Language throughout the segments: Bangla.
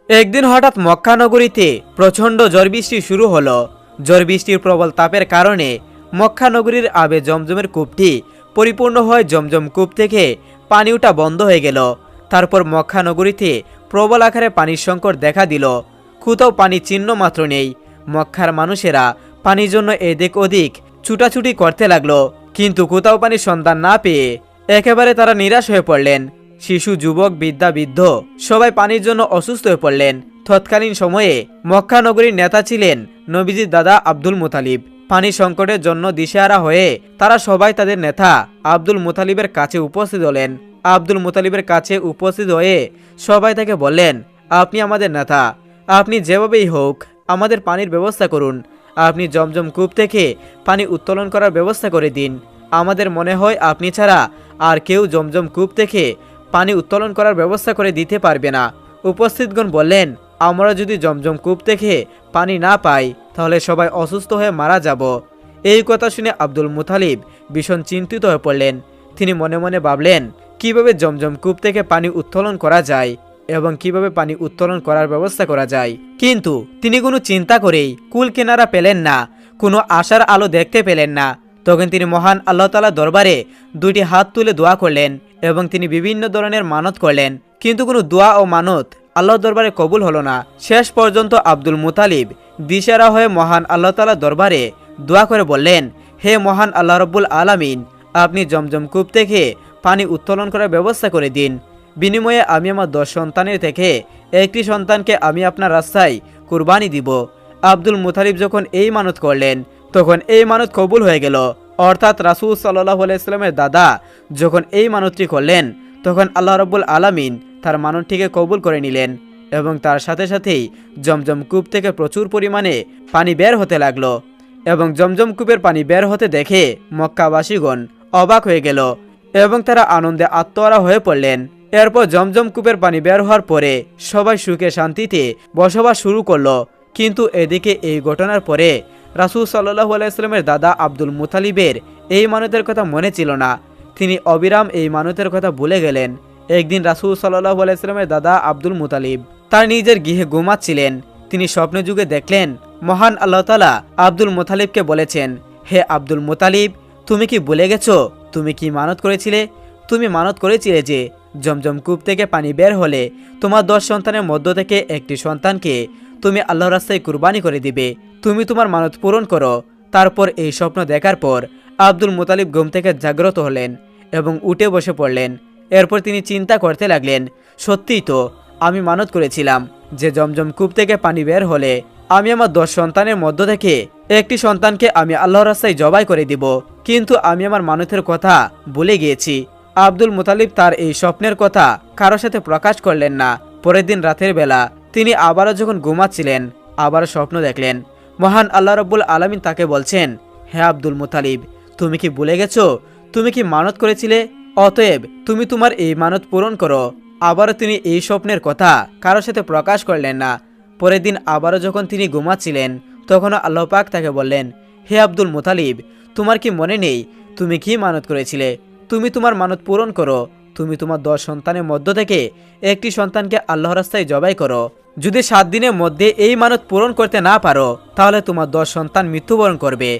একদিন হঠাৎ মক্কা নগরীতে প্রচণ্ড ঝড় বৃষ্টি শুরু হলো। ঝড় বৃষ্টির প্রবল তাপের কারণে মক্কা নগরীর আবে জমজমের কূপটি পরিপূর্ণ হয়ে জমজম কূপ থেকে পানি ওঠা বন্ধ হয়ে গেল। তারপর মক্কা নগরীতে প্রবল আকারে পানির সংকট দেখা দিল। কোথাও পানি চিহ্ন মাত্র নেই। মক্কার মানুষেরা পানির জন্য এদিক ওদিক ছুটাছুটি করতে লাগলো, কিন্তু কোথাও পানির সন্ধান না পেয়ে একেবারে তারা নিরাশ হয়ে পড়লেন। শিশু, যুবক, বৃদ্ধা, বৃদ্ধ সবাই পানির জন্য অসুস্থ হয়ে পড়লেন। তৎকালীন সময়ে মক্কা নগরীর নেতা ছিলেন নবীজির দাদা আব্দুল মুতালিব। পানি সংকটের জন্য দিশেহারা হয়ে তারা সবাই তাদের নেতা আব্দুল মুতালিবের কাছে উপস্থিত হলেন। আব্দুল মুতালিবের কাছে উপস্থিত হয়ে সবাই তাকে বললেন, আপনি আমাদের নেতা, আপনি যেভাবেই হোক আমাদের পানির ব্যবস্থা করুন। আপনি জমজম কূপ থেকে পানি উত্তোলন করার ব্যবস্থা করে দিন। আমাদের মনে হয় আপনি ছাড়া আর কেউ জমজম কূপ থেকে পানি উত্তোলন করার ব্যবস্থা করে দিতে পারবে না। উপস্থিতগণ বললেন, আমরা যদি জমজম কূপ থেকে পানি না পাই তাহলে সবাই অসুস্থ হয়ে মারা যাব। এই কথা শুনে আব্দুল মুতালিব ভীষণ চিন্তিত হয়ে পড়লেন। তিনি মনে মনে ভাবলেন কিভাবে জমজম কূপ থেকে পানি উত্তোলন করা যায় এবং কিভাবে পানি উত্তোলন করার ব্যবস্থা করা যায়। কিন্তু তিনি কোনো চিন্তা করেই কুল কিনারা পেলেন না, কোনো আশার আলো দেখতে পেলেন না। তখন তিনি মহান আল্লাহ তাআলা দরবারে দুইটি হাত তুলে দোয়া করলেন এবং তিনি বিভিন্ন ধরনের মানত করলেন, কিন্তু কোনো দোয়া ও মানত আল্লাহর দরবারে কবুল হলো না। শেষ পর্যন্ত আব্দুল মুতালিব দিশেহারা হয়ে মহান আল্লাহ তাআলা দরবারে দোয়া করে বললেন, হে মহান আল্লাহ রব্বুল আলামিন, আপনি জমজম কূপ থেকে পানি উত্তোলন করার ব্যবস্থা করে দিন। বিনিময়ে আমি আমার 10 সন্তানের থেকে একটি সন্তানকে আমি আপনার রাস্তায় কুরবানি দিব। আব্দুল মুতালিব যখন এই মানত করলেন তখন এই মানত কবুল হয়ে গেল। অর্থাৎ রাসূল সাল্লাল্লাহু আলাইহি ওয়াসাল্লামের দাদা যখন এই মানতটি করলেন তখন আল্লাহ রাব্বুল আলামিন তার মানতটিকে কবুল করে নিলেন এবং তার সাথে সাথেই জমজম কূপ থেকে প্রচুর পরিমাণে পানি বের হতে লাগলো। এবং জমজম কূপের পানি বের হতে দেখে মক্কাবাসীগণ অবাক হয়ে গেল এবং তারা আনন্দে আত্মহারা হয়ে পড়লেন। এরপর জমজম কূপের পানি বের হওয়ার পরে সবাই সুখে শান্তিতে বসবাস শুরু করলো। কিন্তু এদিকে এই ঘটনার পরে রাসূল সাল্লাল্লাহু আলাইহি ওয়াসাল্লামের দাদা আব্দুল মুতালিবের এই মানতের কথা মনে ছিল না। তিনি অবিরাম এই মানতের কথা ভুলে গেলেন। একদিন রাসূল সাল্লাল্লাহু আলাইহি ওয়াসাল্লামের দাদা আব্দুল মুতালিব তার নিজের গৃহে ঘুমাচ্ছিলেন। তিনি স্বপ্নে যুগে দেখলেন মহান আল্লাহ তাআলা আব্দুল মুতালিবকে বলেছেন, হে আব্দুল মুতালিব, তুমি কি ভুলে গেছো তুমি কি মানত করেছিলে? তুমি মানত করেছিলে যে জমজম কূপ থেকে পানি বের হলে তোমার 10 সন্তানের মধ্য থেকে একটি সন্তানকে তুমি আল্লাহর রাস্তায় কুরবানি করে দিবে। তুমি তোমার মানত পূরণ করো। তারপর এই স্বপ্ন দেখার পর আব্দুল মুতালিব ঘুম থেকে জাগ্রত হলেন এবং উঠে বসে পড়লেন। এরপর তিনি চিন্তা করতে লাগলেন, সত্যিই তো আমি মানত করেছিলাম যে জমজম কূপ থেকে পানি বের হলে আমি আমার 10 সন্তানের মধ্য থেকে একটি সন্তানকে আমি আল্লাহর রাস্তায় জবাই করে দিব, কিন্তু আমি আমার মানতের কথা ভুলে গিয়েছি। আব্দুল মুতালিব তার এই স্বপ্নের কথা কারোর সাথে প্রকাশ করলেন না। পরের দিন রাতের বেলা তিনি আবারও যখন ঘুমাচ্ছিলেন আবারও স্বপ্ন দেখলেন। মহান আল্লাহ রাব্বুল আলামিন তাকে বলছেন, হে আব্দুল মুতালিব, তুমি কি ভুলে গেছো তুমি কি মানত করেছিলে? অতএব তুমি তোমার এই মানত পূরণ করো। আবারও তিনি এই স্বপ্নের কথা কারোর সাথে প্রকাশ করলেন না। পরের দিন আবারও যখন তিনি ঘুমাচ্ছিলেন তখনও আল্লাহ পাক তাকে বললেন, হে আব্দুল মুতালিব, তোমার কি মনে নেই তুমি কি মানত করেছিলে? তুমি তোমার মানত পূরণ করো। তুমি তোমার 10 সন্তানের মধ্য থেকে একটি সন্তানকে আল্লাহর রাস্তায় জবাই করো। যদি 7 দিনের মধ্যে এই মানত পূরণ করতে না পারো তাহলে তোমার 10 সন্তান মৃত্যুবরণ করবে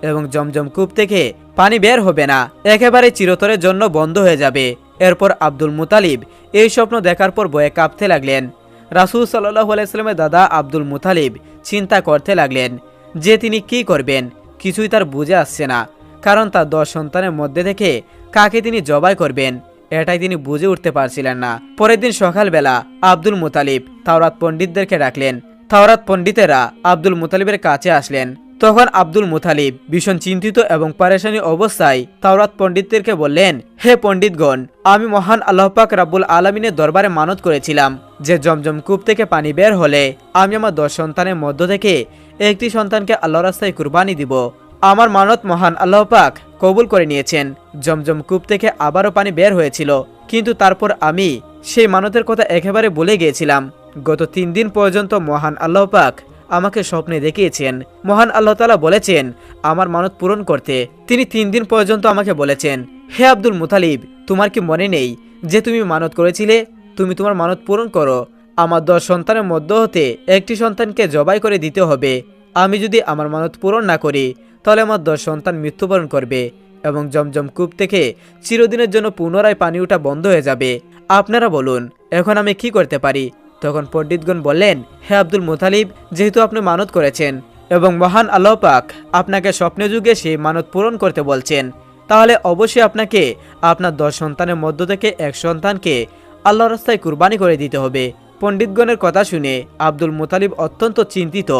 এবং জমজম কূপ থেকে পানি বের হবে না, একেবারে চিরতরের জন্য বন্ধ হয়ে যাবে। এরপর আব্দুল মুতালিব এই স্বপ্ন দেখার পর ভয়ে কাঁপতে লাগলেন। রাসূল সাল্লাল্লাহু আলাইহি ওয়াসাল্লামের দাদা আব্দুল মুতালিব চিন্তা করতে লাগলেন যে তিনি কি করবেন। কিছুই তার বুঝে আসছে না, কারণ তার 10 সন্তানের মধ্যে থেকে কাকে তিনি জবাই করবেন এটাই তিনি বুঝে উঠতে পারছিলেন না। পরের দিন সকালবেলা আব্দুল মুতালিব তাওরাত পণ্ডিতদেরকে ডাকলেন। তাওরাত পণ্ডিতেরা আব্দুল মুতালিবের কাছে আসলেন। তখন আব্দুল মুতালিব ভীষণ চিন্তিত এবং পরেশানি অবস্থায় তাওরাত পণ্ডিতদেরকে বললেন, হে পণ্ডিতগণ, আমি মহান আল্লাহ পাক রাব্বুল আলামিনের দরবারে মানত করেছিলাম যে জমজম কূপ থেকে পানি বের হলে আমি আমার 10 সন্তানের মধ্য থেকে একটি সন্তানকে আল্লাহর রাস্তায় কুরবানি দিব। আমার মানত মহান আল্লাহ পাক কবুল করে নিয়েছেন। জমজম কূপ থেকে আবারও পানি বের হয়েছিল, কিন্তু তারপর আমি সেই মানতের কথা একেবারে ভুলে গিয়েছিলাম। গত 3 দিন পর্যন্ত মহান আল্লাহ পাক আমাকে স্বপ্নে দেখিয়েছেন। মহান আল্লাহ তাআলা বলেছেন আমার মানত পূরণ করতে। তিনি 3 দিন পর্যন্ত আমাকে বলেছেন, হে আব্দুল মুতালিব, তোমার কি মনে নেই যে তুমি মানত করেছিলে? তুমি তোমার মানত পূরণ করো। আমার 10 সন্তানের মধ্য হতে একটি সন্তানকে জবাই করে দিতে হবে। আমি যদি আমার মানত পূরণ না করি তাহলে আমার 10 সন্তান মৃত্যুবরণ করবে এবং জমজম কূপ থেকে চিরদিনের জন্য পুনরায় পানি ওঠা বন্ধ হয়ে যাবে। আপনারা বলুন এখন আমি কি করতে পারি? তখন পণ্ডিতগণ বললেন, হে আব্দুল মুতালিব, যেহেতু আপনি মানত করেছেন এবং মহান আল্লাহ পাক আপনাকে স্বপ্নে যুগে সেই মানত পূরণ করতে বলছেন, তাহলে অবশ্যই আপনাকে আপনার 10 সন্তানের মধ্য থেকে এক সন্তানকে আল্লাহর রাস্তায় কুরবানি করে দিতে হবে। পণ্ডিতগণের কথা শুনে আব্দুল মুতালিব অত্যন্ত চিন্তিত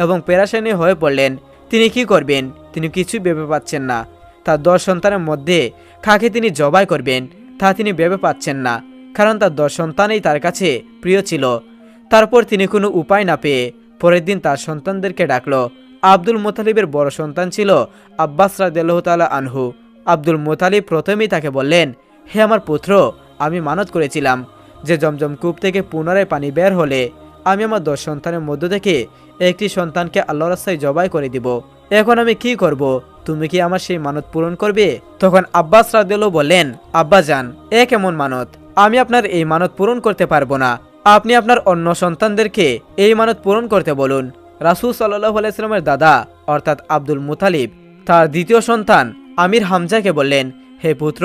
এবং পেরেশানি হয়ে পড়লেন। তিনি কি করবেন তিনি কিছুই ভেবে পাচ্ছেন না। তার 10 সন্তানের মধ্যে কাকে তিনি জবাই করবেন তা তিনি ভেবে পাচ্ছেন না, কারণ তার 10 সন্তানই তার কাছে প্রিয় ছিল। তারপর তিনি কোনো উপায় না পেয়ে পরের দিন তার সন্তানদেরকে ডাকলো। আব্দুল মুতালিবের বড় সন্তান ছিল আব্বাস রাদিয়াল্লাহু তাআলা আনহু। আব্দুল মুতালিব প্রথমেই তাকে বললেন, হে আমার পুত্র, আমি মানত করেছিলাম যে জমজম কূপ থেকে পুনরায় পানি বের হলে আমি আমার 10 সন্তানের মধ্য থেকে একটি সন্তানকে আল্লাহর রাস্তায় জবাই করে দিব। এখন আমি কি করব? তুমি কি আমার সেই মানত পূরণ করবে? তখন আব্বাস রাদিয়াল্লাহু বললেন, আব্বাজান, এ কেমন মানত? আমি আপনার এই মানত পূরণ করতে পারবো না। আপনি আপনার অন্য সন্তানদেরকে এই মানত পূরণ করতে বলুন। রাসূল সাল্লাল্লাহু আলাইহি ওয়াসাল্লামের দাদা অর্থাৎ আব্দুল মুতালিব তার দ্বিতীয় সন্তান আমির হামজাকে বললেন, হে পুত্র,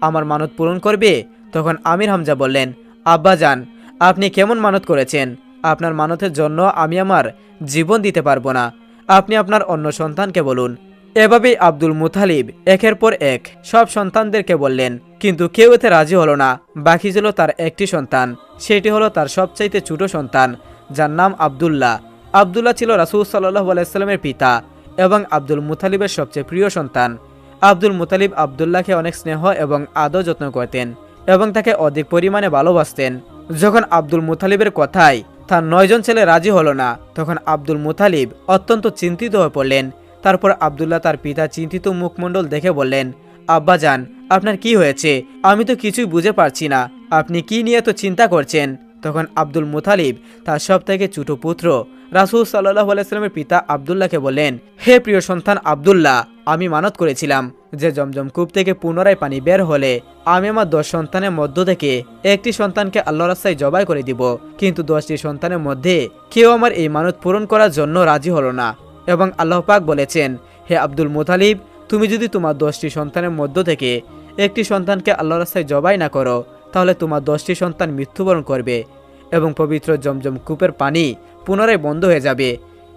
আমার মানত পূরণ করবে? তখন আমির হামজা বললেন, আব্বাজান, আপনি কেমন মানত করেছেন? আপনার মানতের জন্য আমি আমার জীবন দিতে পারবো না। আপনি আপনার অন্য সন্তানকে বলুন। এভাবেই আব্দুল মুতালিব একের পর এক সব সন্তানদেরকে বললেন, কিন্তু কেউ এতে রাজি হলো না। বাকি ছিল তার একটি সন্তান, সেটি হলো তার সবচাইতে ছোট সন্তান, যার নাম আব্দুল্লাহ। আব্দুল্লাহ ছিল রাসূল সাল্লাল্লাহু আলাইহি ওয়াসাল্লামের পিতা এবং আব্দুল মুতালিবের সবচেয়ে প্রিয় সন্তান। আব্দুল মুতালিব আব্দুল্লাহকে অনেক স্নেহ এবং আদর যত্ন করতেন এবং তাকে অধিক পরিমাণে ভালোবাসতেন। যখন আব্দুল মুতালিবের কথায় তার 9 জন ছেলে রাজি হলো না, তখন আব্দুল মুতালিব অত্যন্ত চিন্তিত হয়ে পড়লেন। তারপর আব্দুল্লাহ তার পিতা চিন্তিত মুখমণ্ডল দেখে বললেন, আব্বাজান, আপনার কি হয়েছে? আমি তো কিছুই বুঝে পারছি না। আপনি কি নিয়ে তো চিন্তা করছেন? তখন আব্দুল মুতালিব তার সবথেকে ছোট পুত্র রাসূল সাল্লাল্লাহু আলাইহি ওয়াসাল্লামের পিতা আব্দুল্লাহকে বললেন, হে প্রিয় সন্তান আব্দুল্লাহ, আমি মানত করেছিলাম যে জমজম কূপ থেকে পুনরায় পানি বের হলে আমি আমার 10 সন্তানের মধ্য থেকে একটি সন্তানকে আল্লাহর রাস্তায় জবাই করে দিব, কিন্তু 10টি সন্তানের মধ্যে কেউ আমার এই মানত পূরণ করার জন্য রাজি হলো না। এবং আল্লাহ পাক বলেছেন, হে আব্দুল মুতালিব, তুমি যদি তোমার 10টি সন্তানের মধ্য থেকে একটি সন্তানকে আল্লাহর রাস্তায় জবাই না করো তাহলে তোমার 10টি সন্তান মৃত্যুবরণ করবে এবং পবিত্র জমজম কূপের পানি পুনরায় বন্ধ হয়ে যাবে,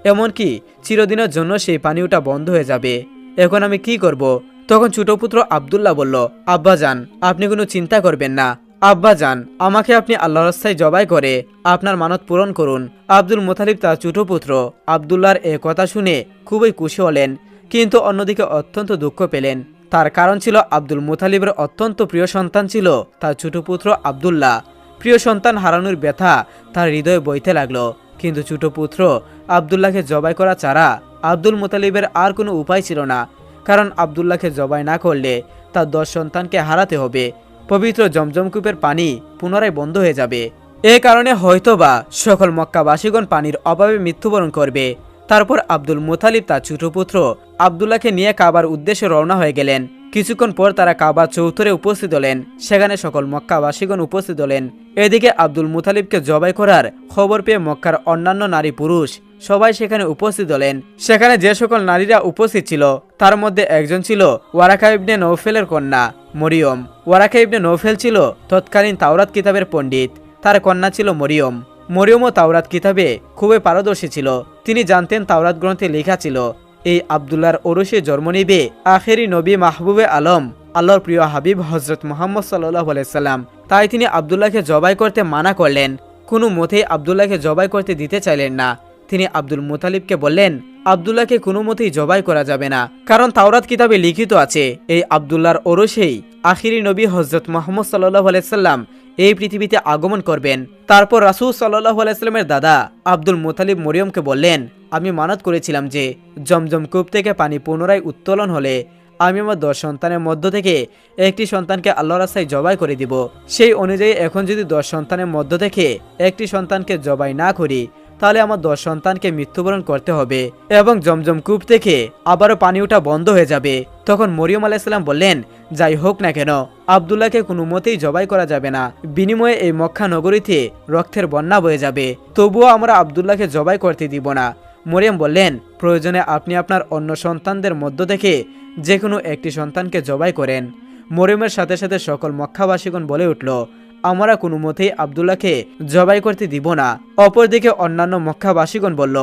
এমনকি চিরদিনের জন্য সেই পানি ওঠা বন্ধ হয়ে যাবে। এখন আমি কি করব? তখন ছোট পুত্র আব্দুল্লাহ বলল, আব্বাজান, আপনি কোনো চিন্তা করবেন না। আব্বাজান, আমাকে আপনি আল্লাহর রাস্তায় জবাই করে আপনার মানত পূরণ করুন। আব্দুল মুতালিব তার ছোট পুত্র আব্দুল্লাহর এ কথা শুনে খুবই খুশি হলেন, কিন্তু অন্যদিকে অত্যন্ত দুঃখ পেলেন। তার কারণ ছিল আব্দুল মুতালিবের অত্যন্ত প্রিয় সন্তান ছিল তার ছোট পুত্র আব্দুল্লাহ। প্রিয় সন্তান হারানোর ব্যথা তার হৃদয়ে বইতে লাগলো, কিন্তু ছোট পুত্র আব্দুল্লাহকে জবাই করা ছাড়া আব্দুল মুতালিবের আর কোনো উপায় ছিল না, কারণ আব্দুল্লাহকে জবাই না করলে তার 10 সন্তানকে হারাতে হবে। পবিত্র জমজম কূপের পানি পুনরায় বন্ধ হয়ে যাবে। এ কারণে হয়তোবা সকল মক্কাবাসীগণ পানির অভাবে মৃত্যুবরণ করবে। তারপর আব্দুল মুতালিব তার ছোট পুত্র আব্দুল্লাহকে নিয়ে কাবার উদ্দেশ্যে রওনা হয়ে গেলেন। কিছুক্ষণ পর তারা কাবার চৌধুরী উপস্থিত হলেন। সেখানে সকল মক্কাবাসীগণ উপস্থিত হলেন। এদিকে আব্দুল মুতালিবকে জবাই করার খবর পেয়ে মক্কার অন্যান্য নারী পুরুষ সবাই সেখানে উপস্থিত হলেন। সেখানে যে সকল নারীরা উপস্থিত ছিল তার মধ্যে একজন ছিল ওয়ারাকা ইবনে নৌফেলের কন্যা মরিয়ম। ওয়ারাকা ইবনে নৌফেল ছিল তৎকালীন তাওরাত কিতাবের পণ্ডিত। তার কন্যা ছিল মরিয়ম। মরিয়মও তাওরাত কিতাবে খুবই পারদর্শী ছিল। তিনি জানতেন তাওরাত গ্রন্থে লেখা ছিল এই আব্দুল্লাহর ওরসে জন্ম নিবে আখেরি নবী মাহবুবে আলম আল্লাহর প্রিয় হাবিব হযরত মুহাম্মদ সাল্লাল্লাহু আলাইহি সাল্লাম। তাই তিনি আব্দুল্লাহকে জবাই করতে মানা করলেন। কোনো মতেই আব্দুল্লাহকে জবাই করতে দিতে চাইলেন না। তিনি আব্দুল মুতালিবকে বললেন, আব্দুল্লাহকে কোনো মতেই জবাই করা যাবে না, কারণ তাওরাত কিতাবে লিখিত আছে এই আব্দুল্লাহর ওরসেই আখিরি নবী হযরত মুহাম্মদ সাল্লাল্লাহু আলাইহি সাল্লাম এই পৃথিবীতে আগমন করবেন। তারপর রাসূল সাল্লাল্লাহু আলাইহি সাল্লামের দাদা আব্দুল মুতালিব মরিয়মকে বললেন, আমি মানত করেছিলাম যে জমজম কূপ থেকে পানি পুনরায় উত্তোলন হলে আমি আমার 10 সন্তানের মধ্য থেকে একটি সন্তানকে আল্লাহর রাস্তায় জবাই করে দিব। সেই অনুযায়ী এখন যদি 10 সন্তানের মধ্য থেকে একটি সন্তানকে জবাই না করি তাহলে আমার 10 সন্তানকে মৃত্যুবরণ করতে হবে এবং জমজম কূপ থেকে আবারও পানি ওঠা বন্ধ হয়ে যাবে। তখন মরিয়ম আলাইহিস সালাম বললেন, যাই হোক না কেন আব্দুল্লাহকে কোনো মতেই জবাই করা যাবে না, বিনিময়ে এই মক্কা নগরীতে রক্তের বন্যা বয়ে যাবে, তবুও আমরা আব্দুল্লাহকে জবাই করতে দিব না। মরিয়ম বললেন, প্রয়োজনে আপনি আপনার অন্য সন্তানদের মধ্য থেকে যে কোনো একটি সন্তানকে জবাই করেন। মরিয়মের সাথে সাথে সকল মক্কাবাসীগণ বলে উঠল, আমরা কোনো মতেই আব্দুল্লাহকে জবাই করতে দিব না। অপরদিকে অন্যান্য মক্কাবাসীগণ বলল,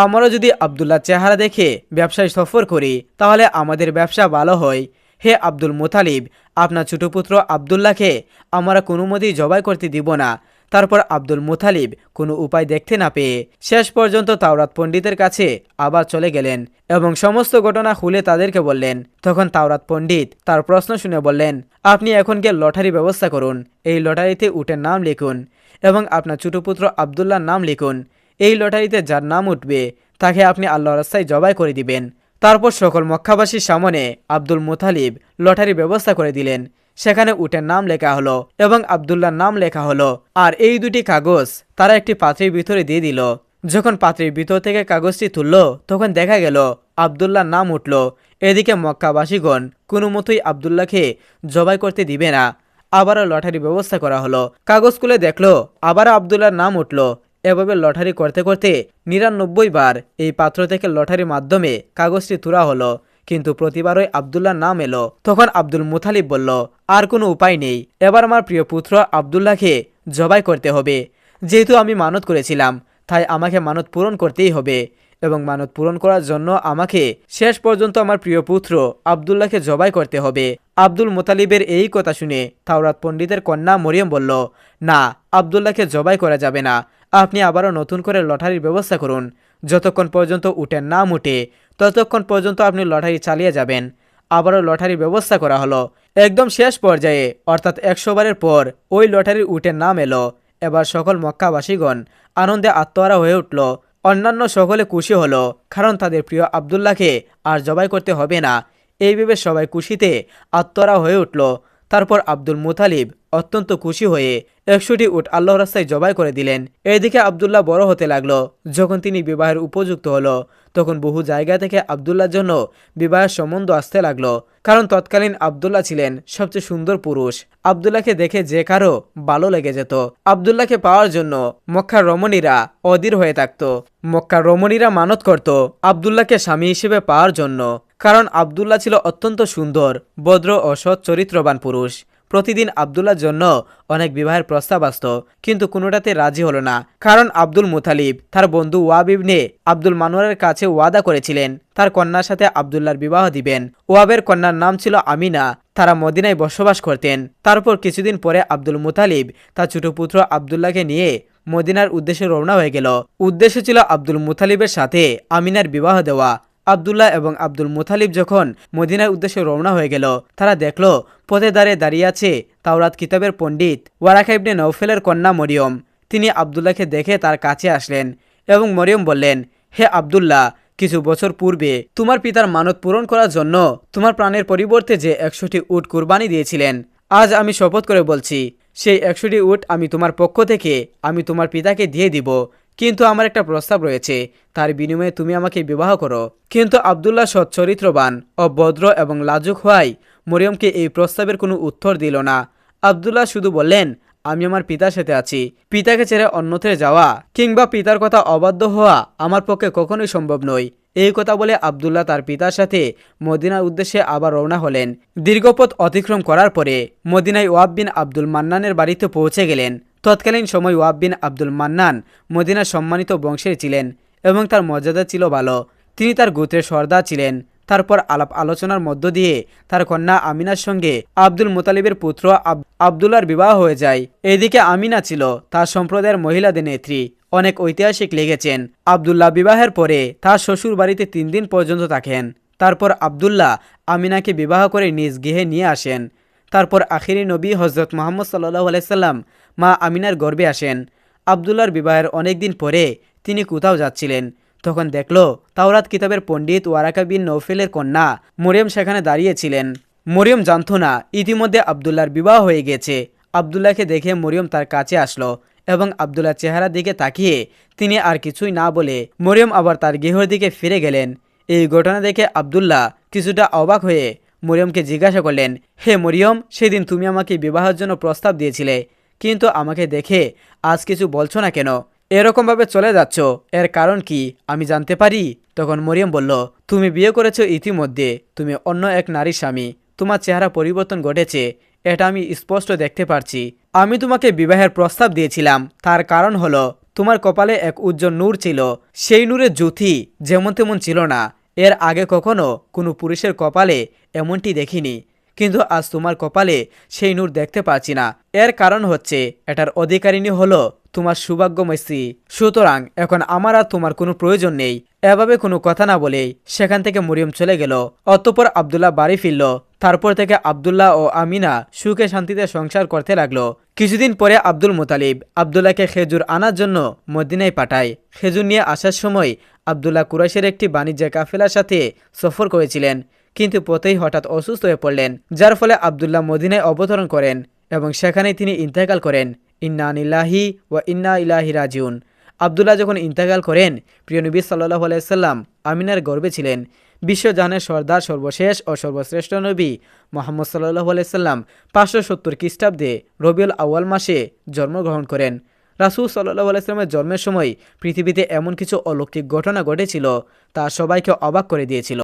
আমরা যদি আব্দুল্লাহ চেহারা দেখে ব্যবসায় সফর করি তাহলে আমাদের ব্যবসা ভালো হয়। হে আব্দুল মুতালিব, আপনার ছোট পুত্র আব্দুল্লাহকে আমরা কোনো মতেই জবাই করতে দিব না। তারপর আব্দুল মুতালিব কোনো উপায় দেখতে না পেয়ে শেষ পর্যন্ত তাওরাত পণ্ডিতের কাছে আবার চলে গেলেন এবং সমস্ত ঘটনা খুলে তাদেরকে বললেন। তখন তাওরাত পণ্ডিত তার প্রশ্ন শুনে বললেন, আপনি এখন গিয়ে লটারি ব্যবস্থা করুন, এই লটারিতে উটের নাম লিখুন এবং আপনার ছোট পুত্র আব্দুল্লাহর নাম লিখুন। এই লটারিতে যার নাম উঠবে তাকে আপনি আল্লাহর রাস্তায় জবাই করে দিবেন। তারপর সকল মক্কাবাসীর সামনে আব্দুল মুতালিব লটারি ব্যবস্থা করে দিলেন। সেখানে উটের নাম লেখা হলো এবং আব্দুল্লাহর নাম লেখা হলো। আর এই দুটি কাগজ তারা একটি পাত্রের ভিতরে দিয়ে দিল। যখন পাত্রের ভিতর থেকে কাগজটি তুলল তখন দেখা গেল আব্দুল্লাহর নাম উঠল। এদিকে মক্কাবাসীগণ কোনো মতোই আব্দুল্লাহকে জবাই করতে দিবে না। আবারও লটারি ব্যবস্থা করা হলো। কাগজ খুলে দেখলো আবারও আব্দুল্লাহর নাম উঠল। এভাবে লটারি করতে করতে 99 বার এই পাত্র থেকে লটারির মাধ্যমে কাগজটি তুলা হলো, কিন্তু প্রতিবারই আব্দুল্লাহর নাম এলো। তখন আব্দুল মুতালিব বলল, আর কোনো উপায় নেই, এবার আমার প্রিয় পুত্র আব্দুল্লাহকে জবাই করতে হবে। যেহেতু আমি মানত করেছিলাম তাই আমাকে মানত পূরণ করতেই হবে এবং মানত পূরণ করার জন্য আমাকে শেষ পর্যন্ত আমার প্রিয় পুত্র আব্দুল্লাহকে জবাই করতে হবে। আব্দুল মুতালিবের এই কথা শুনে তাওরাত পণ্ডিতের কন্যা মরিয়ম বলল, না, আব্দুল্লাহকে জবাই করা যাবে না। আপনি আবারও নতুন করে লটারির ব্যবস্থা করুন। যতক্ষণ পর্যন্ত উটের নাম উঠে ততক্ষণ পর্যন্ত আপনি লটারি চালিয়ে যাবেন। আবারও লটারির ব্যবস্থা করা হলো। একদম শেষ পর্যায়ে অর্থাৎ 100 বারের পর ওই লটারির উটের নাম এলো। এবার সকল মক্কাবাসীগণ আনন্দে আত্মহারা হয়ে উঠল। অন্যান্য সকলে খুশি হলো, কারণ তাদের প্রিয় আব্দুল্লাহকে আর জবাই করতে হবে না। এই ভেবে সবাই খুশিতে আত্মহারা হয়ে উঠল। তারপর আব্দুল মুতালিব অত্যন্ত খুশি হয়ে 100টি উট আল্লাহর রাস্তায় জবাই করে দিলেন। এদিকে আব্দুল্লাহ বড় হতে লাগলো। যখন তিনি বিবাহের উপযুক্ত হলো তখন বহু জায়গা থেকে আব্দুল্লাহর জন্য বিবাহের সম্বন্ধ আসতে লাগলো, কারণ তৎকালীন আব্দুল্লাহ ছিলেন সবচেয়ে সুন্দর পুরুষ। আব্দুল্লাহকে দেখে যে কারো ভালো লেগে যেত। আব্দুল্লাহকে পাওয়ার জন্য মক্কার রমণীরা অধীর হয়ে থাকত। মক্কার রমণীরা মানত করত আব্দুল্লাহকে স্বামী হিসেবে পাওয়ার জন্য, কারণ আব্দুল্লাহ ছিল অত্যন্ত সুন্দর, ভদ্র ও সৎ চরিত্রবান পুরুষ। প্রতিদিন আব্দুল্লাহর জন্য অনেক বিবাহের প্রস্তাব আসত, কিন্তু কোনোটাতে রাজি হলো না, কারণ আব্দুল মুতালিব তার বন্ধু ওয়াব ইবনে আব্দুল মানওয়ারের কাছে ওয়াদা করেছিলেন তার কন্যার সাথে আব্দুল্লাহর বিবাহ দিবেন। ওয়াবের কন্যার নাম ছিল আমিনা। তারা মদিনায় বসবাস করতেন। তারপর কিছুদিন পরে আব্দুল মুতালিব তার ছোট পুত্র আব্দুল্লাহকে নিয়ে মদিনার উদ্দেশ্যে রওনা হয়ে গেল। উদ্দেশ্য ছিল আব্দুল মুতালিবের সাথে আমিনার বিবাহ দেওয়া। আব্দুল্লাহ এবং আব্দুল মুতালিব যখন মদিনার উদ্দেশ্যে রওনা হয়ে গেল, তারা দেখল পথে দাঁড়িয়ে আছে তাওরাত কিতাবের পণ্ডিত ওয়ারাকা ইবনে নওফেলের কন্যা মরিয়ম। তিনি আব্দুল্লাহকে দেখে তার কাছে আসলেন এবং মরিয়ম বললেন, হে আব্দুল্লাহ, কিছু বছর পূর্বে তোমার পিতার মানত পূরণ করার জন্য তোমার প্রাণের পরিবর্তে যে 100টি উট কুরবানি দিয়েছিলেন, আজ আমি শপথ করে বলছি সেই 100টি উট আমি তোমার পক্ষ থেকে আমি তোমার পিতাকে দিয়ে দিব। কিন্তু আমার একটা প্রস্তাব রয়েছে, তার বিনিময়ে তুমি আমাকে বিবাহ করো। কিন্তু আব্দুল্লাহ সৎ চরিত্রবান ও ভদ্র এবং লাজুক হওয়ায় মরিয়মকে এই প্রস্তাবের কোনো উত্তর দিল না। আব্দুল্লাহ শুধু বললেন, আমি আমার পিতার সাথে আছি। পিতাকে ছেড়ে অন্যত্রে যাওয়া কিংবা পিতার কথা অবাধ্য হওয়া আমার পক্ষে কখনোই সম্ভব নয়। এই কথা বলে আব্দুল্লাহ তার পিতার সাথে মদিনার উদ্দেশ্যে আবার রওনা হলেন। দীর্ঘপথ অতিক্রম করার পরে মদিনায় ওয়াব বিন আব্দুল মান্নানের বাড়িতে পৌঁছে গেলেন। তৎকালীন সময় ওয়াব বিন আব্দুল মান্নান মদিনার সম্মানিত বংশের ছিলেন এবং তার মর্যাদা ছিল ভালো। তিনি তার গোত্রের সর্দার ছিলেন। তারপর আলাপ আলোচনার মধ্য দিয়ে তার কন্যা আমিনার সঙ্গে আব্দুল মুতালিবের পুত্র আব্দুল্লাহর বিবাহ হয়ে যায়। এদিকে আমিনা ছিল তার সম্প্রদায়ের মহিলাদের নেত্রী। অনেক ঐতিহাসিক লিখেছেন, আব্দুল্লাহ বিবাহের পরে তার শ্বশুর বাড়িতে 3 দিন পর্যন্ত থাকেন। তারপর আব্দুল্লাহ আমিনাকে বিবাহ করে নিজ গৃহে নিয়ে আসেন। তারপর আখিরি নবী হজরত মুহাম্মদ সাল্লাল্লাহু আলাইহি সাল্লাম মা আমিনার গর্ভে আসেন। আব্দুল্লাহর বিবাহের অনেক দিন পরে তিনি কোথাও যাচ্ছিলেন, তখন দেখল তাওরাত কিতাবের পণ্ডিত ওয়ারাকা বিন নওফেলের কন্যা মরিয়ম সেখানে দাঁড়িয়েছিলেন। মরিয়ম জানত না ইতিমধ্যে আব্দুল্লাহর বিবাহ হয়ে গেছে। আব্দুল্লাহকে দেখে মরিয়ম তার কাছে আসলো এবং আবদুল্লাহর চেহারার দিকে তাকিয়ে তিনি আর কিছুই না বলে মরিয়ম আবার তার গৃহের দিকে ফিরে গেলেন। এই ঘটনা দেখে আবদুল্লাহ কিছুটা অবাক হয়ে মরিয়মকে জিজ্ঞাসা করলেন, হে মরিয়ম, সেদিন তুমি আমাকে বিবাহের জন্য প্রস্তাব দিয়েছিলে, কিন্তু আমাকে দেখে আজ কিছু বলছো না কেন? এরকমভাবে চলে যাচ্ছ, এর কারণ কি আমি জানতে পারি? তখন মরিয়ম বলল, তুমি বিয়ে করেছো ইতিমধ্যে, তুমি অন্য এক নারীর স্বামী, তোমার চেহারা পরিবর্তন ঘটেছে, এটা আমি স্পষ্ট দেখতে পারছি। আমি তোমাকে বিবাহের প্রস্তাব দিয়েছিলাম, তার কারণ হলো তোমার কপালে এক উজ্জ্বল নূর ছিল, সেই নূরের জ্যোতি যেমন তেমন ছিল না। এর আগে কখনো কোনো পুরুষের কপালে এমনটি দেখিনি, কিন্তু আজ তোমার কপালে সেই নূর দেখতে পাচ্ছি না। এর কারণ হচ্ছে এটার অধিকারিণী হলো তোমার সৌভাগ্যময় স্ত্রী। সুতরাং এখন আমার আর তোমার কোনো প্রয়োজন নেই। এভাবে কোনো কথা না বলেই সেখান থেকে মরিয়ম চলে গেল। অতঃপর আবদুল্লাহ বাড়ি ফিরল। তারপর থেকে আবদুল্লাহ ও আমিনা সুখে শান্তিতে সংসার করতে লাগলো। কিছুদিন পরে আব্দুল মুতালিব আবদুল্লাহকে খেজুর আনার জন্য মদিনায় পাঠায়। খেজুর নিয়ে আসার সময় আবদুল্লাহ কুরাইশের একটি বাণিজ্যের কাফেলার সাথে সফর করেছিলেন, কিন্তু পথেই হঠাৎ অসুস্থ হয়ে পড়লেন, যার ফলে আবদুল্লাহ মদিনায় অবতরণ করেন এবং সেখানেই তিনি ইন্তেকাল করেন। ইন্না লিল্লাহি ওয়া ইন্না ইলাইহি রাজিউন। আবদুল্লাহ যখন ইন্তেকাল করেন, প্রিয় নবী সাল্লাল্লাহু আলাইহি সাল্লাম আমিনার গর্ভে ছিলেন। বিশ্বজাহানের সর্দার, সর্বশেষ ও সর্বশ্রেষ্ঠ নবী মুহাম্মদ সাল্লাল্লাহু আলাইহি সাল্লাম 570 খ্রিস্টাব্দে রবিউল আউয়াল মাসে জন্মগ্রহণ করেন। রাসূল সাল্লাল্লাহু আলাইহি সাল্লামের জন্মের সময় পৃথিবীতে এমন কিছু অলৌকিক ঘটনা ঘটেছিল তা সবাইকে অবাক করে দিয়েছিল।